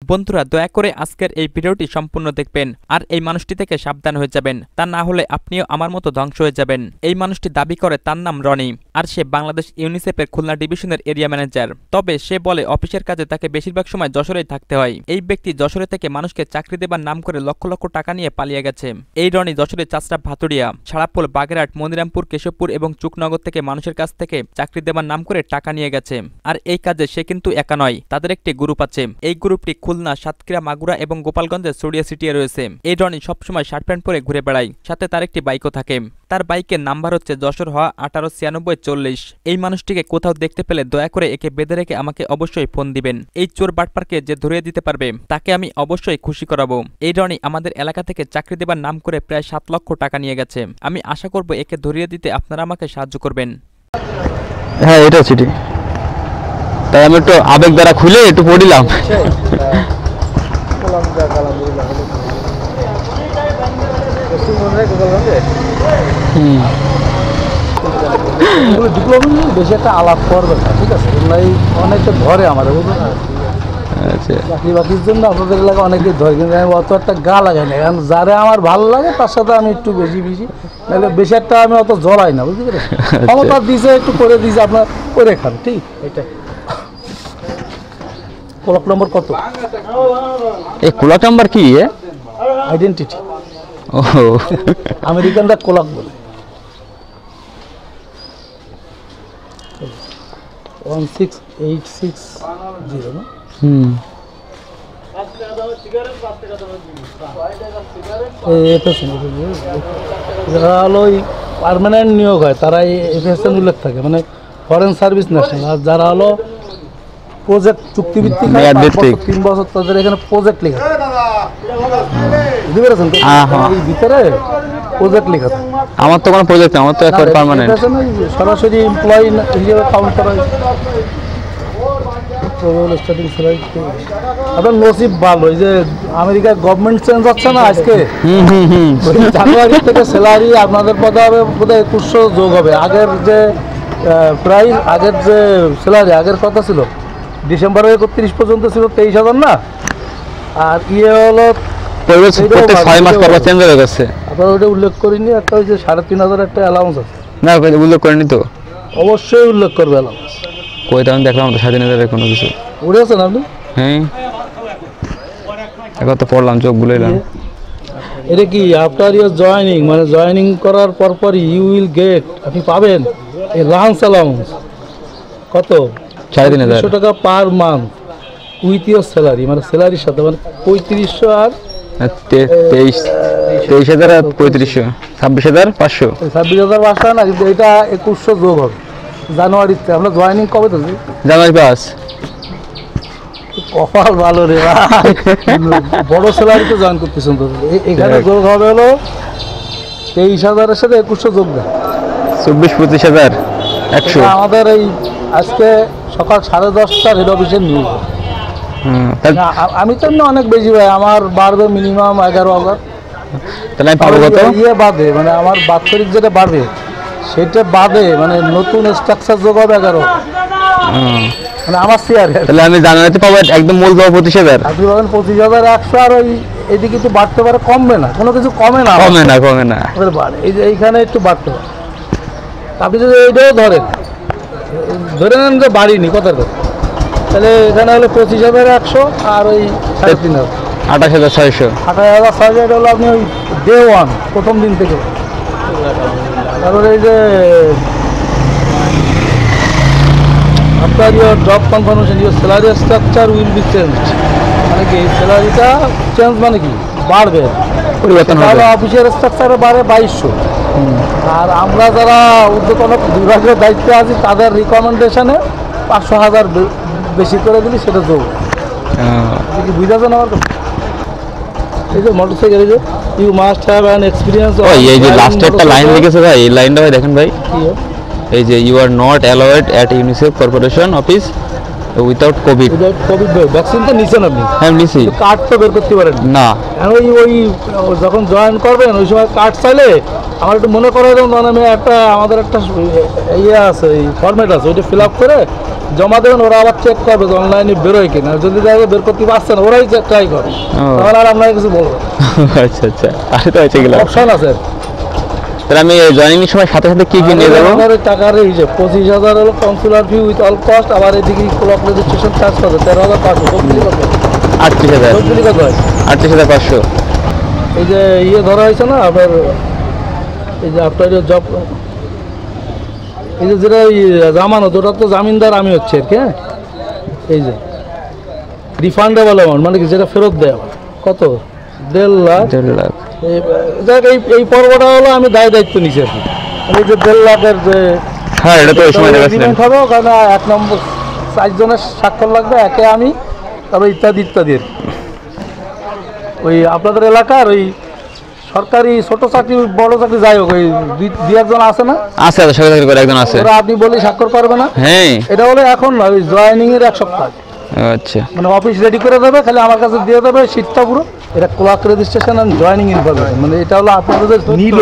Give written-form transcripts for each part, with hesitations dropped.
বন্ধুরা দয়া করে আজকের এই ভিডিওটি সম্পূর্ণ দেখবেন আর এই মানুষটি থেকে সাবধান হয়ে যাবেন, তা না হলে আপনিও আমার মতো ধ্বংস হয়ে যাবেন। এই মানুষটি দাবি করে তার নাম রনি আর সে বাংলাদেশ ইউনিসেফের খুলনা ডিভিশনের এরিয়া ম্যানেজার। তবে সে বলে অফিসের কাজে তাকে বেশিরভাগ সময় যশোরেই থাকতে হয়। এই ব্যক্তি যশোরে থেকে মানুষকে চাকরি দেবার নাম করে লক্ষ লক্ষ টাকা নিয়ে পালিয়ে গেছে। এই রনি যশোরের চাচড়া, ভাতুরিয়া, ছাড়াপোল, বাগেরহাট, মনিরামপুর, কেশবপুর এবং চুকনগর থেকে মানুষের কাছ থেকে চাকরি দেবার নাম করে টাকা নিয়ে গেছে। আর এই কাজে সে কিন্তু একা নয়, তাদের একটি গ্রুপ আছে। এই গ্রুপটি খুলনা, সাতক্ষীরা, মাগুরা এবং গোপালগঞ্জের ছড়িয়ে ছিটিয়ে রয়েছে। এই রনি সবসময় শার্ট প্যান্ট পরে ঘুরে বেড়ায়, সাথে তার একটি বাইকও থাকে। তার বাইকের নাম্বার হচ্ছে যশোর হওয়া 189640। এই মানুষটিকে কোথাও দেখতে পেলে দয়া করে একে বেঁধে রেখে আমাকে অবশ্যই ফোন দিবেন। এই চোর বাটপারকে যে ধরিয়ে দিতে পারবে তাকে আমি অবশ্যই খুশি করাবো। এই রনি আমাদের এলাকা থেকে চাকরি দেবার নাম করে প্রায় 7 লক্ষ টাকা নিয়ে গেছে। আমি আশা করব একে ধরিয়ে দিতে আপনারা আমাকে সাহায্য করবেন। হ্যাঁ, এটা চিঠি। তাই আমি একটু আবেগ দ্বারা খুলে একটু পড়িলাম। বেশি একটা আলাপ করবে না, ঠিক আছে? অনেকে ধরে আমাদের, বুঝলেন না? চাকরি বাকরির জন্য আপনাদের এলাকা অনেকেই ধরে, কিন্তু আমি অত একটা গা লাগাই না। কারণ যারা আমার ভালো লাগে তার সাথে আমি একটু বেশি নাহলে বেশি একটা আমি অত জড়াই না, বুঝতে পেরেছি? ক্ষমতা দিয়েছে, একটু করে দিয়েছে, আপনার করে খান, ঠিক? এটা কোলক নম্বর কত? এই কোলক নাম্বার কি? আইডেন্টিটি। ও, আমেরিকানরা কোলক বলে। 16860 না? পার্মানেন্ট নিয়োগ হয়, তারা এফএসএন উল্লেখ থাকে, মানে ফরেন সার্ভিস ন্যাশনাল। আর যারা হলো প্রজেক্ট চুক্তিভিত্তিক 3 বছর, তাদের এখানে প্রজেক্ট লেখা, বুঝতে পেরেছেন? এই ভিতরে প্রজেক্ট লেখা। আমার তো কোনো প্রজেক্ট না, আমার তো একবার পার্মানেন্ট। সরাসরি এমপ্লয়ি হিসেবে কাউন্ট করা হয়। আপনার নসিব ভালো, এই যে আমেরিকার গভর্নমেন্ট চেঞ্জ হচ্ছে না আজকে, জানুয়ারি থেকে স্যালারি আপনাদের পদে হবে বোধহয় 2100 যোগ হবে। আগের যে প্রাইস, আগের যে স্যালারি আগের কথা ছিল ডিসেম্বরের 31 পর্যন্ত ছিল 23,000 না? আর হলো 6 মাস পর চেঞ্জ হয়ে গেছে। আপনারা ওটা উল্লেখ করিনি, একটা ওই যে 3,500 একটা অ্যালাউন্স আছে না? উল্লেখ করেনি তো? অবশ্যই উল্লেখ করবে অ্যালাউন্স। কইটা আমি দেখলাম তো 3,500 কোনো কিছু উঠেছেন আপনি? হ্যাঁ, একবার তো পড়লাম, চোখ বুলাইলাম। এটা কি আফটার ইয়ার জয়েনিং, মানে জয়েনিং করার পরপরই ইউ উইল গেট, আপনি পাবেন এই লাঞ্চ অ্যালাউন্স। কত? 3,500 টাকা per month with your salary, মানে স্যালারির সাথে, মানে 3500 আর 23,000 আর 3500, 26,500। 26,500 না, কিন্তু এটা 2100 যোগ হবে জানুয়ারিতে। আমরা জয়েনিং কবে তো? জানুয়ারি 5। কপাল ভালো রে ভাই, বড় স্যালারিতে জয়েন করতেছেন তো। এখানে যোগ হবে হলো 23,000-এর সাথে 2100 যোগ দেয়, 24-25,100। আমাদের এই আজকে সকাল 10:30টার হেড অফিসের নিউজ। আমি তো অনেক বেশি ভাই, আমার বাড়বে মিনিমাম 11,000। তাহলে আমি পাবো কত? ইয়ে বাদে, মানে আমার বাৎসরিক যেটা বাড়বে সেটা বাদে, মানে নতুন স্ট্রাকচার যোগ হবে 11, মানে আমার শেয়ার। তাহলে আমি জানুয়ারিতে পাবো একদম মূল পাবো 25,000। আপনি পাবেন 25,100। আর ওই এদিকে একটু বাড়তে পারে, কমবে না, কোনো কিছু কমে না। এই যে এইখানে একটু বাড়তে পারে। আপনি যদি এইটাও ধরে নেন যে বাড়িনি কথা, তাহলে এখানে হলো 25,100 আর ওই 3,500, 28,600। 28,600 এটা হলো আপনি ওই ডে 1 প্রথম দিন থেকে। তারপরে এই যে আপনার your job confirmation, your salary structure will be change, মানে কি স্যালারিটা চেঞ্জ মানে কি বাড়বে, পরিবর্তন হবে। অফিসের স্ট্রাকচারে বাড়ে 2,200। আর আমরা যারা ঊর্ধ্বতন বিভাগের দায়িত্বে আছি তাদের রিকমেন্ডেশনে 500,000 বেশি করে দিলি সেটা যোগ। কি বুঝাচ্ছেন আমার কথা? এই যে মোটরসাইকেল, এই যে you must have an experience. এই যে লাস্ট একটা লাইন লিখেছে ভাই, এই লাইনটা ভাই দেখেন ভাই, এই যে you are not allowed at UNICEF corporation office without covid. Covid vaccine তো নিছেন আপনি? হ্যাঁ নিছি। কার্ড তো বের করতে পারেন না? ওই যখন জয়েন করবেন ওই সময় কার্ড চাইলে আমার একটু মনে করে দেন, তখন আমি আমাদের একটা ইয়ে আছে, এই ফরম্যাট আছে, ওইটা ফিল আপ করে জমা দেবেন, ওরা আবার চেক করবে যে অনলাইনে বেরোয় কিনা। যদি দেখে বের করতে পারছে না, ওরাই ট্রাই করে, তাহলে আর আপনাকে কিছু বলবো। আচ্ছা আচ্ছা, তাহলে তো হয়েছে গেল। অপশন আছে। তাহলে আমি জয়েনিং এর সময় সাথে সাথে কি কি নিয়ে যাবো? টাকার এই যে 25,000 হলো consular fee with all cost, আবার এদিকে ক্লক রেজিস্ট্রেশন চার্জ করবে 13,500। সবগুলি কত? 38,000। সবগুলি কত হয়? 38,500। এই যে ইয়ে ধরা হয়েছে না আপনার, এই যে আপনার জব, এই যে যেটা জামানত, ওটা তো জামিনদার আমি হচ্ছে আর কি। হ্যাঁ, এই যে রিফান্ডেবল অ্যামাউন্ট মানে কি, যেটা ফেরত দেয় আবার কত? 1.5 লাখ। 1.5 লাখ। এই পর্বটা হলো আমি দায়িত্ব নিচ্ছি আর কি। এই যে 1.5 লাখের যে হ্যাঁ, এটা তো ওই সময় দেখাচ্ছিলেন। হবে, কারণ 1 নম্বর 4 জনের স্বাক্ষর লাগবে, একে আমি, তারপরে ইত্যাদি ইত্যাদি। ওই আপনাদের এলাকার ওই সরকারি ছোট চাকরি বড় চাকরি যাই হোক, ওই দুই একজন আছে না? আছে, সরকারি চাকরি করে একজন আছে। ওরা আপনি বলি স্বাক্ষর করবে না? হ্যাঁ, এটা হলো এখন না, ওই জয়েনিং এর 1 সপ্তাহ। আচ্ছা, মানে অফিস রেডি করে দেবে, খালি আমার কাছে দিয়ে দেবে শীটটা পুরো। এটা clock registration and joining information, মানে এটা হলো আপনাদের নিল,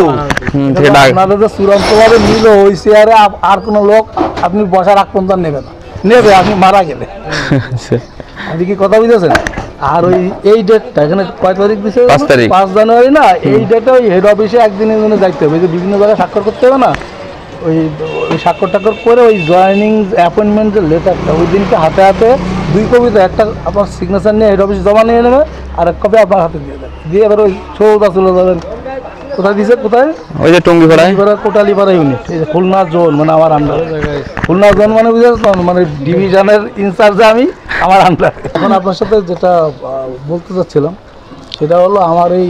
আপনাদের চূড়ান্তভাবে নিল ওই শেয়ারে। আর কোনো লোক আপনি বসার আগ পর্যন্ত নেবে না, নেবে আপনি মারা গেলে। আপনি কি কথা বুঝেছেন? আর ওই এই ডেটটা এখানে কয় তারিখ দিচ্ছে? 5 তারিখ। 5 জানুয়ারি না? এই ডেটে ওই হেড অফিসে একদিনের জন্য যাইতে হবে। যে বিভিন্ন জায়গায় স্বাক্ষর করতে হবে না, ওই স্বাক্ষর টাক্ষর করে ওই জয়েনিং অ্যাপয়েন্টমেন্টের লেটারটা ওই দিনকে হাতে হাতে 2 কপিতে, একটা আপনার সিগনেচার নিয়ে হেড অফিসে জমা নিয়ে নেবে, আর 1 কপি আপনার হাতে দিয়ে দেবে। দিয়ে এবার ওই সৌদা চলে যাবেন। কোথায় দিছে? কোথায়? ওই যে টঙ্গিপাড়ায়, কোটালীপাড়া ইউনিট, এই যে খুলনা জোন, মানে আমার আন্ডার। খুলনা জোন মানে বুঝেছেন, মানে ডিভিশনের ইনচার্জ আমি, আমার আন্ডার। এখন আপনার সাথে যেটা বলতে চাচ্ছিলাম সেটা হলো আমার এই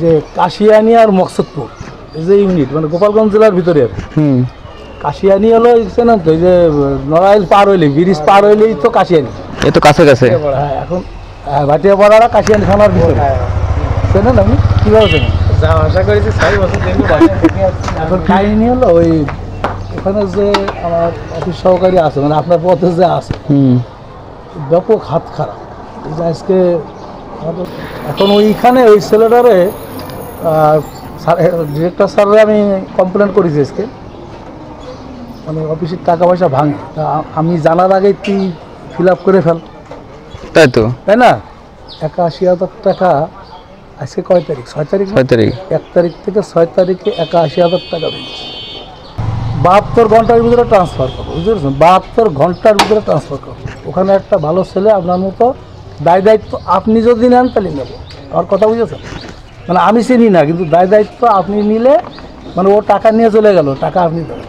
যে কাশিয়ানি আর মকসুদপুর, এই যে ইউনিট, মানে গোপালগঞ্জ জেলার ভিতরে আর কি। কাশিয়ানি হলো চেনেন তো, এই যে নড়াইল পার হইলেই, ব্রিজ পার হইলেই তো কাশিয়ানি। এ তো কাছে কাছে। হ্যাঁ, এখন ভাটিয়াপাড়ারা কাশিয়ানি থানার ভিতরে। চেনেন আপনি? কীভাবে চেনেন? আশা করেছি 6 বছর এখন কাহিনী হলো ওই ওখানে যে আমার অফিস সহকারী আছে, মানে আপনার পথে যে আছে, ব্যাপক হাত খারাপ। এই যে আজকে এখন ওইখানে ওই ছেলেটারে ডিরেক্টর স্যারের আমি কমপ্লেন করেছি আজকে, মানে অফিসের টাকা পয়সা ভাঙে। তা আমি জানার আগেই তুই ফিল আপ করে ফেল, তাই তো, তাই না? 81,000 টাকা। আজকে কয় তারিখ? 6 তারিখ। 6 তারিখ। 1 তারিখ থেকে 6 তারিখে 81,000 টাকা দিয়েছে। 72 ঘন্টার ভিতরে ট্রান্সফার করবো, বুঝতে পেরেছেন? 72 ঘন্টার ভিতরে ট্রান্সফার করবো। ওখানে একটা ভালো ছেলে আপনার মতো দায়িত্ব আপনি যদি নেন তাহলে নেবো। আমার কথা বুঝেছেন? মানে আমি চিনি না, কিন্তু দায়িত্ব আপনি নিলে, মানে ও টাকা নিয়ে চলে গেল, টাকা আপনি দেবেন।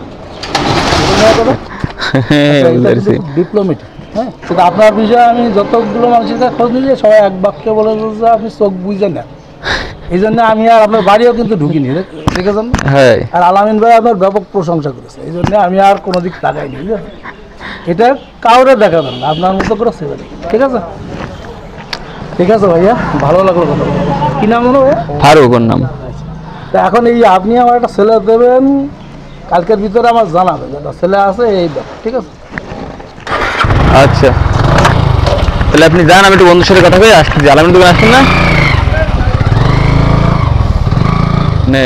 ডিপ্লোমেটিক। হ্যাঁ, কিন্তু আপনার বিষয়ে আমি যতগুলো মানুষের কাছে খোঁজ নিয়েছি, সবাই এক বাক্যে বলে যে আপনি চোখ বুঝে নেন। এই জন্য আমি আর আপনার বাড়িও কিন্তু ঢুকিনি, দেখেছেন? হ্যাঁ। আর আলামিন ভাই আপনার ব্যাপক প্রশংসা করেছে, এই জন্য আমি আর কোনো দিক তাকাইনি। এটা কাউরে দেখাবেন না, আপনার মতো করে সেবে। ঠিক আছে? ঠিক আছে ভাইয়া, ভালো লাগলো কথা। কি নাম হলো ভাইয়া? ফারুক ওর নাম। তা এখন এই আপনি আমার একটা ছেলে দেবেন, কালকের ভিতরে আমার জানাবেন একটা ছেলে আছে এই ব্যাপার। ঠিক আছে? আচ্ছা, তাহলে আপনি যান, আমি একটু বন্ধুর সাথে কথা বলে আসছি। আলামিন দোকান আসছেন না? নে